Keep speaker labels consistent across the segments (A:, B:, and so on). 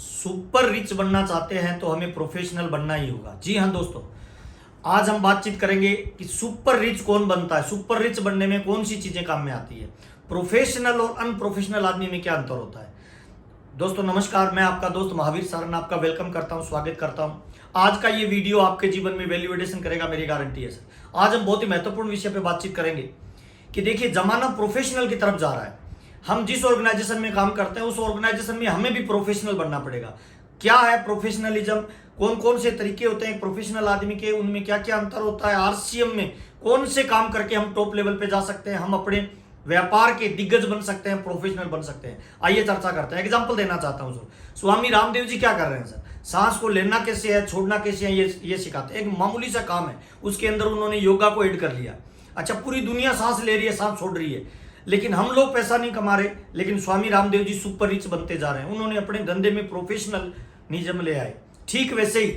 A: Super rich बनना चाहते हैं तो हमें प्रोफेशनल बनना ही होगा। जी हाँ दोस्तों, आज हम बातचीत करेंगे कि सुपर रिच कौन बनता है, सुपर रिच बनने में कौन सी चीजें काम में आती है, प्रोफेशनल और अनप्रोफेशनल आदमी में क्या अंतर होता है। दोस्तों नमस्कार, मैं आपका दोस्त महावीर सारन आपका वेलकम करता हूं, स्वागत करता हूं। आज का ये वीडियो आपके जीवन में वैल्यू एडिशन करेगा, मेरी गारंटी है सर। आज हम बहुत ही महत्वपूर्ण विषय पे बातचीत करेंगे कि देखिए, जमाना प्रोफेशनल की तरफ जा रहा है। हम जिस ऑर्गेनाइजेशन में काम करते हैं उस ऑर्गेनाइजेशन में हमें भी प्रोफेशनल बनना पड़ेगा। क्या है प्रोफेशनलिज्म, कौन कौन से तरीके होते हैं प्रोफेशनल आदमी के, उनमें क्या क्या अंतर होता है, आरसीएम में कौन से काम करके हम टॉप लेवल पे जा सकते हैं, हम अपने व्यापार के दिग्गज बन सकते हैं, प्रोफेशनल बन सकते हैं। आइए चर्चा करते हैं। एग्जांपल देना चाहता हूं सर, स्वामी रामदेव जी क्या कर रहे हैं सर, सांस को लेना कैसे है, छोड़ना कैसे है, ये सिखाते हैं। एक मामूली सा काम है, उसके अंदर उन्होंने योगा को ऐड कर लिया। अच्छा, पूरी दुनिया सांस ले रही है, सांस छोड़ रही है, लेकिन हम लोग पैसा नहीं कमा रहे, लेकिन स्वामी रामदेव जी सुपर रिच बनते जा रहे हैं। उन्होंने अपने धंधे में प्रोफेशनलिज्म ले आए। ठीक वैसे ही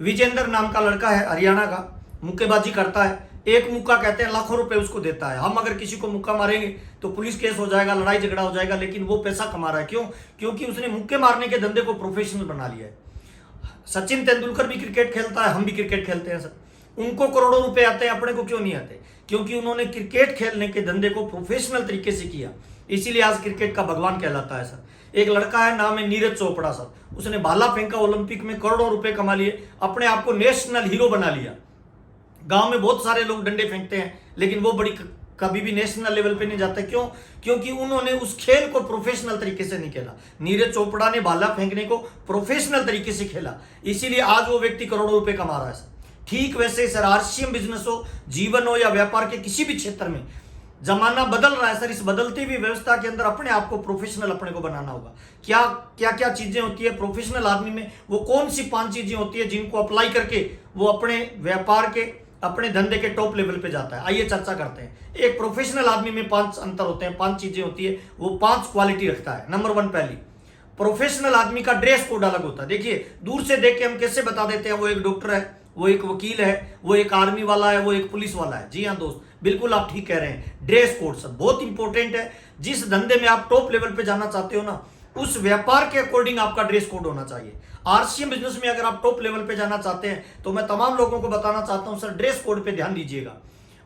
A: विजेंद्र नाम का लड़का है, हरियाणा का, मुक्केबाजी करता है। एक मुक्का कहते हैं लाखों रुपए उसको देता है। हम अगर किसी को मुक्का मारेंगे तो पुलिस केस हो जाएगा, लड़ाई झगड़ा हो जाएगा, लेकिन वो पैसा कमा रहा है। क्यों? क्योंकि उसने मुक्के मारने के धंधे को प्रोफेशनल बना लिया है। सचिन तेंदुलकर भी क्रिकेट खेलता है, हम भी क्रिकेट खेलते हैं सर। उनको करोड़ों रुपए आते हैं, अपने को क्यों नहीं आते? क्योंकि उन्होंने क्रिकेट खेलने के धंधे को प्रोफेशनल तरीके से किया, इसीलिए आज क्रिकेट का भगवान कहलाता है सर। एक लड़का है, नाम है नीरज चोपड़ा सर, उसने भाला फेंका, ओलंपिक में करोड़ों रुपए कमा लिए, अपने आप को नेशनल हीरो बना लिया। गांव में बहुत सारे लोग डंडे फेंकते हैं, लेकिन वो कभी भी नेशनल लेवल पे नहीं जाते। क्यों? क्योंकि उन्होंने उस खेल को प्रोफेशनल तरीके से नहीं खेला। नीरज चोपड़ा ने भाला फेंकने को प्रोफेशनल तरीके से खेला, इसीलिए आज वो व्यक्ति करोड़ों रुपए कमा रहा है सर। ठीक वैसे सर, आरसीएम बिजनेस हो, जीवन हो या व्यापार के किसी भी क्षेत्र में जमाना बदल रहा है सर। इस बदलती हुई व्यवस्था के अंदर अपने आप को प्रोफेशनल अपने को बनाना होगा। क्या क्या क्या चीजें होती है प्रोफेशनल आदमी में, वो कौन सी 5 चीजें होती है जिनको अप्लाई करके वो अपने व्यापार के, अपने धंधे के टॉप लेवल पे जाता है। आइए चर्चा करते हैं। एक प्रोफेशनल आदमी में 5 अंतर होते हैं, 5 चीजें होती है, वो 5 क्वालिटी रखता है। नंबर 1, पहली, प्रोफेशनल आदमी का ड्रेस कोड अलग होता है। देखिए, दूर से देख के हम कैसे बता देते हैं वो एक डॉक्टर है, वो एक वकील है, वो एक आर्मी वाला है, वो एक पुलिस वाला है। जी हाँ दोस्त, बिल्कुल आप ठीक कह रहे हैं। ड्रेस कोड सर बहुत इंपॉर्टेंट है। जिस धंधे में आप टॉप लेवल पे जाना चाहते हो ना, उस व्यापार के अकॉर्डिंग आपका ड्रेस कोड होना चाहिए। आरसीएम बिजनेस में अगर आप टॉप लेवल पे जाना चाहते हैं तो मैं तमाम लोगों को बताना चाहता हूं सर, ड्रेस कोड पे ध्यान दीजिएगा।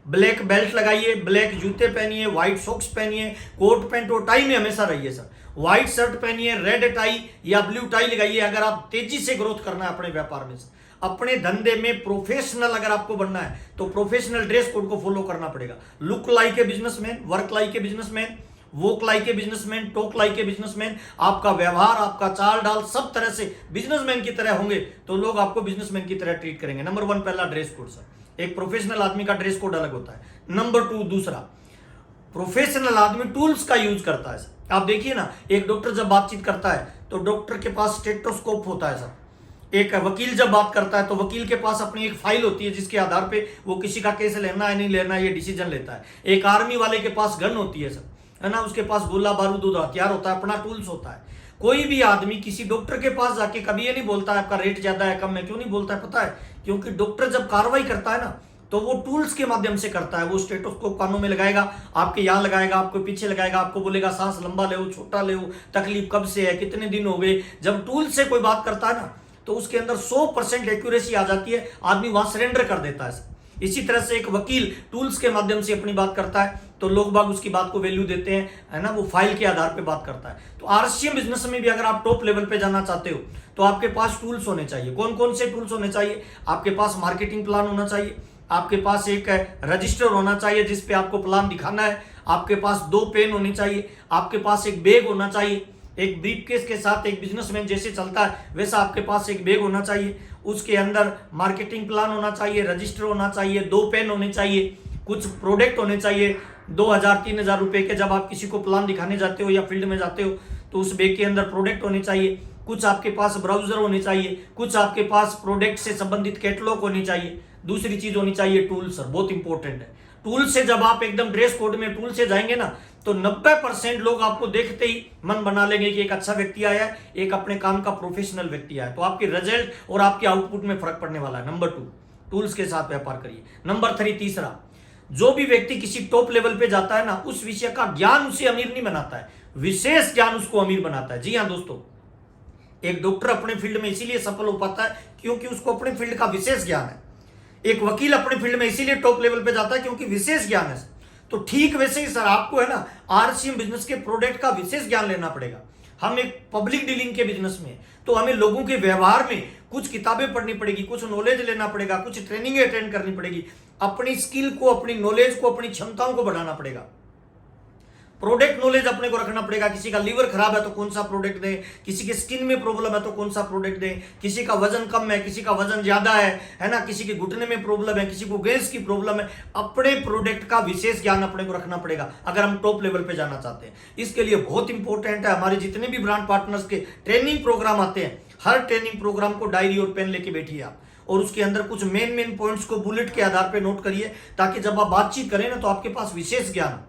A: ब्लैक बेल्ट लगाइए, ब्लैक जूते पहनिए, व्हाइट सॉक्स पहनिए, कोट पैंट और टाई में हमेशा रहिए सर। व्हाइट शर्ट पहनिए, रेड टाई या ब्लू टाई लगाइए अगर आप तेजी से ग्रोथ करना है अपने व्यापार में। अपने धंधे में प्रोफेशनल अगर आपको बनना है तो प्रोफेशनल ड्रेस कोड को फॉलो करना पड़ेगा। Look like a businessman, work like a businessman, woke like a businessman, talk like a businessman. आपका व्यवहार, आपका चाल डाल सब तरह से बिजनेसमैन की तरह होंगे तो लोग आपको बिजनेसमैन की तरह ट्रीट करेंगे। नंबर 1 पहला ड्रेस कोड सर। एक प्रोफेशनल आदमी का ड्रेस कोड अलग होता है। नंबर 2, दूसरा, प्रोफेशनल आदमी टूल्स का यूज करता है सर। आप देखिए ना, एक डॉक्टर जब बातचीत करता है तो डॉक्टर के पास स्टेथोस्कोप होता है सर। एक वकील जब बात करता है तो वकील के पास अपनी एक फाइल होती है जिसके आधार पे वो किसी का केस लेना है नहीं लेना है ये डिसीजन लेता है। एक आर्मी वाले के पास गन होती है सर, है ना, उसके पास गोला बारूद और हथियार होता है, अपना टूल्स होता है। कोई भी आदमी किसी डॉक्टर के पास जाके कभी ये नहीं बोलता है आपका रेट ज्यादा है कम है। क्यों नहीं बोलता है पता है? क्योंकि डॉक्टर जब कार्रवाई करता है ना तो वो टूल्स के माध्यम से करता है। वो स्टेथोस्कोप कानों में लगाएगा, आपके यहाँ लगाएगा, आपको पीछे लगाएगा, आपको बोलेगा सांस लंबा ले, छोटा ले, तकलीफ कब से है, कितने दिन हो गए। जब टूल से कोई बात करता है ना तो उसके अंदर 100% एक्यूरेसी आ जाती है, आदमी वहां सरेंडर कर देता है। इसी तरह से एक वकील टूल्स के माध्यम से अपनी बात करता है तो लोग बाग उसकी बात को वैल्यू देते हैं, है ना, वो फाइल के आधार पे बात करता है। तो आरसीएम बिजनेस में भी अगर आप टॉप लेवल पे जाना चाहते हो तो आपके पास टूल्स होने चाहिए। कौन कौन से टूल्स होने चाहिए? आपके पास मार्केटिंग प्लान होना चाहिए, आपके पास एक रजिस्टर होना चाहिए जिसपे आपको प्लान दिखाना है, आपके पास 2 पेन होने चाहिए, आपके पास एक बैग होना चाहिए। एक ब्रीफकेस के साथ एक बिजनेसमैन जैसे चलता है वैसा आपके पास एक बैग होना चाहिए, उसके अंदर मार्केटिंग प्लान होना चाहिए, रजिस्टर होना चाहिए, 2 पेन होने चाहिए, कुछ प्रोडक्ट होने चाहिए। 2000-3000 रुपए के जब आप किसी को प्लान दिखाने जाते हो या फील्ड में जाते हो तो उस बैग के अंदर प्रोडक्ट होने चाहिए, कुछ आपके पास ब्राउजर होने चाहिए, कुछ आपके पास प्रोडक्ट से संबंधित कैटलॉग होनी चाहिए। दूसरी चीज होनी चाहिए टूल सर, बहुत इंपॉर्टेंट है। टूल से जब आप एकदम ड्रेस कोड में टूल से जाएंगे ना तो 90% लोग आपको देखते ही मन बना लेंगे कि एक अच्छा व्यक्ति आया है, एक अपने काम का प्रोफेशनल व्यक्ति आया है। तो आपके रिजल्ट और आपके आउटपुट में फर्क पड़ने वाला है। नंबर 2, टूल्स के साथ व्यापार करिए। नंबर 3, तीसरा, जो भी व्यक्ति किसी टॉप लेवल पे जाता है ना, उस विषय का ज्ञान उसे अमीर नहीं बनाता है, विशेष ज्ञान उसको अमीर बनाता है। जी हाँ दोस्तों, एक डॉक्टर अपने फील्ड में इसीलिए सफल हो पाता है क्योंकि उसको अपने फील्ड का विशेष ज्ञान है। एक वकील अपने फील्ड में इसीलिए टॉप लेवल पे जाता है क्योंकि विशेष ज्ञान है। तो ठीक वैसे ही सर आपको है ना आरसीएम बिजनेस के प्रोडक्ट का विशेष ज्ञान लेना पड़ेगा। हम एक पब्लिक डीलिंग के बिजनेस में तो हमें लोगों के व्यवहार में कुछ किताबें पढ़नी पड़ेगी, कुछ नॉलेज लेना पड़ेगा, कुछ ट्रेनिंग अटेंड करनी पड़ेगी, अपनी स्किल को, अपनी नॉलेज को, अपनी क्षमताओं को बढ़ाना पड़ेगा। प्रोडक्ट नॉलेज अपने को रखना पड़ेगा। किसी का लीवर खराब है तो कौन सा प्रोडक्ट दें, किसी के स्किन में प्रॉब्लम है तो कौन सा प्रोडक्ट दें, किसी का वजन कम है, किसी का वजन ज्यादा है ना, किसी के घुटने में प्रॉब्लम है, किसी को गैस की प्रॉब्लम है। अपने प्रोडक्ट का विशेष ज्ञान अपने को रखना पड़ेगा अगर हम टॉप लेवल पे जाना चाहते हैं। इसके लिए बहुत इंपॉर्टेंट है, हमारे जितने भी ब्रांड पार्टनर्स के ट्रेनिंग प्रोग्राम आते हैं, हर ट्रेनिंग प्रोग्राम को डायरी और पेन लेके बैठिए आप, और उसके अंदर कुछ मेन पॉइंट्स को बुलेट के आधार पर नोट करिए, ताकि जब आप बातचीत करें ना तो आपके पास विशेष ज्ञान।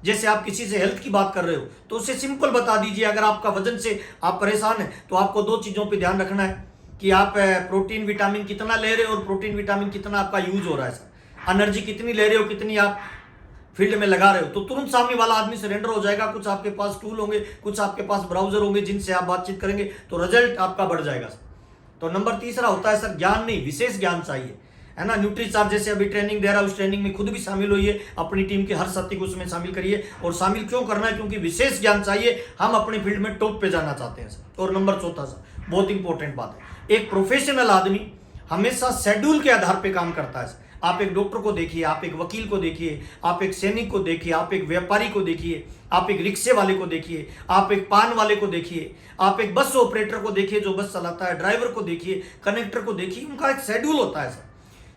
A: जैसे आप किसी से हेल्थ की बात कर रहे हो तो उसे सिंपल बता दीजिए। अगर आपका वजन से आप परेशान हैं तो आपको 2 चीजों पे ध्यान रखना है कि आप प्रोटीन विटामिन कितना ले रहे हो और प्रोटीन विटामिन कितना आपका यूज हो रहा है सर, एनर्जी कितनी ले रहे हो, कितनी आप फील्ड में लगा रहे हो। तो तुरंत सामने वाला आदमी सरेंडर हो जाएगा। कुछ आपके पास टूल होंगे, कुछ आपके पास ब्राउजर होंगे जिनसे आप बातचीत करेंगे तो रिजल्ट आपका बढ़ जाएगा सर। तो नंबर तीसरा होता है सर ज्ञान नहीं, विशेष ज्ञान चाहिए, है ना। न्यूट्रीचार्ज जैसे अभी ट्रेनिंग दे रहा है, उस ट्रेनिंग में खुद भी शामिल होइए, अपनी टीम के हर साथी को उसमें शामिल करिए। और शामिल क्यों करना है? क्योंकि विशेष ज्ञान चाहिए, हम अपने फील्ड में टॉप पे जाना चाहते हैं सर। और नंबर चौथा सर, बहुत इंपॉर्टेंट बात है, एक प्रोफेशनल आदमी हमेशा शेड्यूल के आधार पर काम करता है। आप एक डॉक्टर को देखिए, आप एक वकील को देखिए, आप एक सैनिक को देखिए, आप एक व्यापारी को देखिए, आप एक रिक्शे वाले को देखिए, आप एक पान वाले को देखिए, आप एक बस ऑपरेटर को देखिए जो बस चलाता है, ड्राइवर को देखिए, कनेक्टर को देखिए। उनका एक शेड्यूल होता है सर,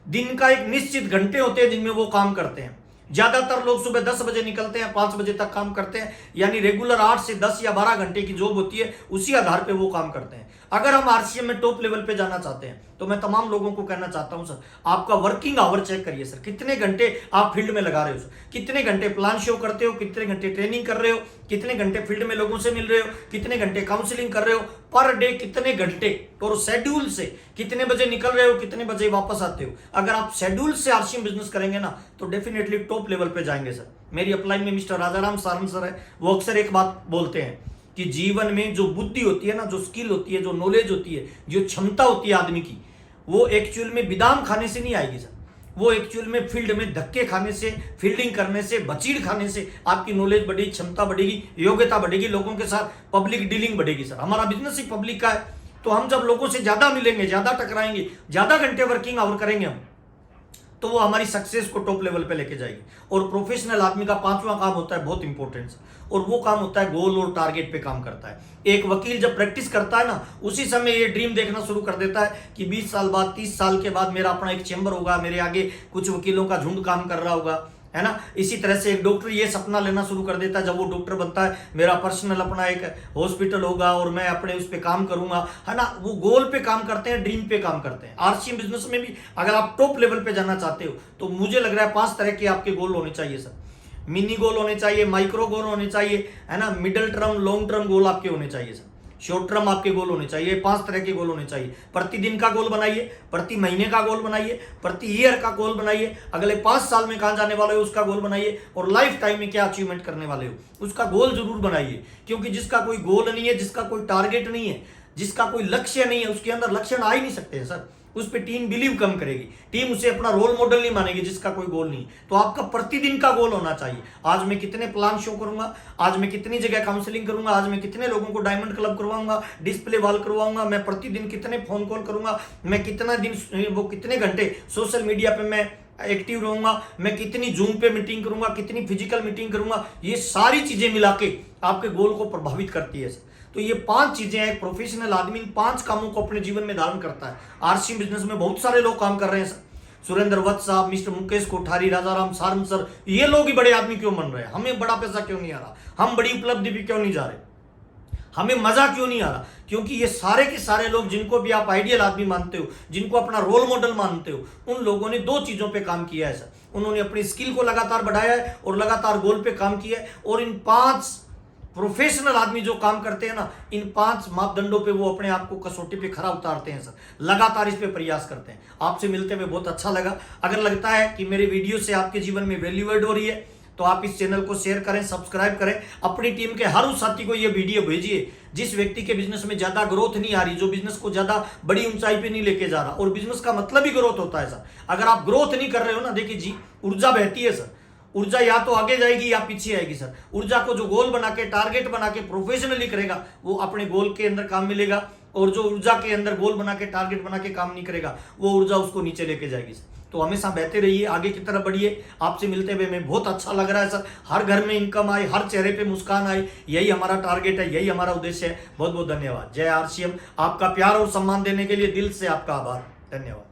A: दिन का एक निश्चित घंटे होते हैं जिनमें वो काम करते हैं। ज्यादातर लोग सुबह 10 बजे निकलते हैं, 5 बजे तक काम करते हैं, यानी रेगुलर 8 से 10 या 12 घंटे की जॉब होती है, उसी आधार पे वो काम करते हैं। अगर हम आरसीएम में टॉप लेवल पे जाना चाहते हैं तो मैं तमाम लोगों को कहना चाहता हूं सर, आपका वर्किंग आवर चेक करिए सर, कितने घंटे आप फील्ड में लगा रहे हो सर, कितने घंटे प्लान शो करते हो, कितने घंटे ट्रेनिंग कर रहे हो, कितने घंटे फील्ड में लोगों से मिल रहे हो, कितने घंटे काउंसलिंग कर रहे हो, पर डे कितने घंटे, और शेड्यूल से कितने बजे निकल रहे हो, कितने बजे वापस आते हो। अगर आप शेड्यूल से आरसीएम बिजनेस करेंगे ना तो डेफिनेटली टॉप लेवल पे जाएंगे सर। मेरी अपलाइन में मिस्टर राजाराम सारंग सर है, वो अक्सर एक बात बोलते हैं कि जीवन में जो बुद्धि होती है ना, जो स्किल होती है, जो नॉलेज होती है, जो क्षमता होती है आदमी की, वो एक्चुअल में बादाम खाने से नहीं आएगी सर, वो एक्चुअल में फील्ड में धक्के खाने से, फील्डिंग करने से, बचीड़ खाने से आपकी नॉलेज बढ़ेगी, क्षमता बढ़ेगी, योग्यता बढ़ेगी, लोगों के साथ पब्लिक डीलिंग बढ़ेगी सर। हमारा बिजनेस ही पब्लिक का है, तो हम जब लोगों से ज्यादा मिलेंगे, ज्यादा टकराएंगे, ज्यादा घंटे वर्किंग आवर करेंगे हम, तो वो हमारी सक्सेस को टॉप लेवल पे लेके जाएगी। और प्रोफेशनल आदमी का 5वां काम होता है बहुत इंपॉर्टेंट, और वो काम होता है गोल और टारगेट पे काम करता है। एक वकील जब प्रैक्टिस करता है ना, उसी समय ये ड्रीम देखना शुरू कर देता है कि 20 साल बाद, 30 साल के बाद मेरा अपना एक चैम्बर होगा, मेरे आगे कुछ वकीलों का झुंड काम कर रहा होगा, है ना। इसी तरह से एक डॉक्टर ये सपना लेना शुरू कर देता है जब वो डॉक्टर बनता है, मेरा पर्सनल अपना एक हॉस्पिटल होगा और मैं अपने उस पर काम करूंगा, है ना। वो गोल पे काम करते हैं, ड्रीम पे काम करते हैं। आरसीएम बिजनेस में भी अगर आप टॉप लेवल पे जाना चाहते हो तो मुझे लग रहा है 5 तरह के आपके गोल होने चाहिए सर। मिनी गोल होने चाहिए, माइक्रो गोल होने चाहिए, है ना, middle term, long term goal आपके होने चाहिए सर, शॉर्ट टर्म आपके गोल होने चाहिए। 5 तरह के गोल होने चाहिए। प्रतिदिन का गोल बनाइए, प्रति महीने का गोल बनाइए, प्रति ईयर का गोल बनाइए, अगले 5 साल में कहां जाने वाले हो उसका गोल बनाइए, और लाइफ टाइम में क्या अचीवमेंट करने वाले हो उसका गोल जरूर बनाइए। क्योंकि जिसका कोई गोल नहीं है, जिसका कोई टारगेट नहीं है, जिसका कोई लक्ष्य नहीं है, उसके अंदर लक्षण आ ही नहीं सकते हैं सर। उस पर टीम बिलीव कम करेगी, टीम उसे अपना रोल मॉडल नहीं मानेगी जिसका कोई गोल नहीं। तो आपका प्रतिदिन का गोल होना चाहिए, आज मैं कितने प्लान शो करूंगा, आज मैं कितनी जगह काउंसलिंग करूंगा, आज मैं कितने लोगों को डायमंड क्लब करवाऊंगा, डिस्प्ले वॉल करवाऊंगा, मैं प्रतिदिन कितने फोन कॉल करूंगा, मैं कितना दिन, वो कितने घंटे सोशल मीडिया पे मैं एक्टिव रहूंगा, मैं कितनी जूम पे मीटिंग करूंगा, कितनी फिजिकल मीटिंग करूंगा। ये सारी चीजें मिला के आपके गोल को प्रभावित करती है। तो ये 5 चीजें हैं, प्रोफेशनल आदमी इन 5 कामों को अपने जीवन में धारण करता है। आरसीएम बिजनेस में बहुत सारे लोग काम कर रहे हैं सर, सुरेंद्र वत्स साहब, मिस्टर मुकेश कोठारी, राजाराम सारंग सर, ये लोग ही बड़े आदमी क्यों बन रहे हैं? हमें बड़ा पैसा क्यों नहीं आ रहा? हम बड़ी उपलब्धि भी क्यों नहीं जा रहे? हमें मजा क्यों नहीं आ रहा? क्योंकि ये सारे के सारे लोग जिनको भी आप आइडियल आदमी मानते हो, जिनको अपना रोल मॉडल मानते हो, उन लोगों ने 2 चीजों पे काम किया है सर। उन्होंने अपनी स्किल को लगातार बढ़ाया है और लगातार गोल पे काम किया है। और इन 5 प्रोफेशनल आदमी जो काम करते हैं ना, इन 5 मापदंडों पे वो अपने आप को कसौटी पे खरा उतारते हैं सर, लगातार इस पे प्रयास करते हैं। आपसे मिलते हुए बहुत अच्छा लगा। अगर लगता है कि मेरे वीडियो से आपके जीवन में वैल्यू ऐड हो रही है तो आप इस चैनल को शेयर करें, सब्सक्राइब करें, अपनी टीम के हर उस साथी को ये वीडियो भेजिए जिस व्यक्ति के बिजनेस में ज्यादा ग्रोथ नहीं आ रही, जो बिजनेस को ज्यादा बड़ी ऊंचाई पे नहीं लेके जा रहा। और बिजनेस का मतलब ही ग्रोथ होता है सर। अगर आप ग्रोथ नहीं कर रहे हो ना, देखिए जी ऊर्जा बहती है सर, ऊर्जा या तो आगे जाएगी या पीछे आएगी सर। ऊर्जा को जो गोल बना के, टारगेट बना के प्रोफेशनली करेगा वो अपने गोल के अंदर काम मिलेगा, और जो ऊर्जा के अंदर गोल बना के, टारगेट बना के काम नहीं करेगा वो ऊर्जा उसको नीचे लेके जाएगी सर। तो हमेशा बहते रहिए, आगे की तरफ बढ़िए। आपसे मिलते हुए मैं बहुत अच्छा लग रहा है सर। हर घर में इनकम आए, हर चेहरे पे मुस्कान आए, यही हमारा टारगेट है, यही हमारा उद्देश्य है। बहुत बहुत धन्यवाद। जय आरसीएम। आपका प्यार और सम्मान देने के लिए दिल से आपका आभार। धन्यवाद।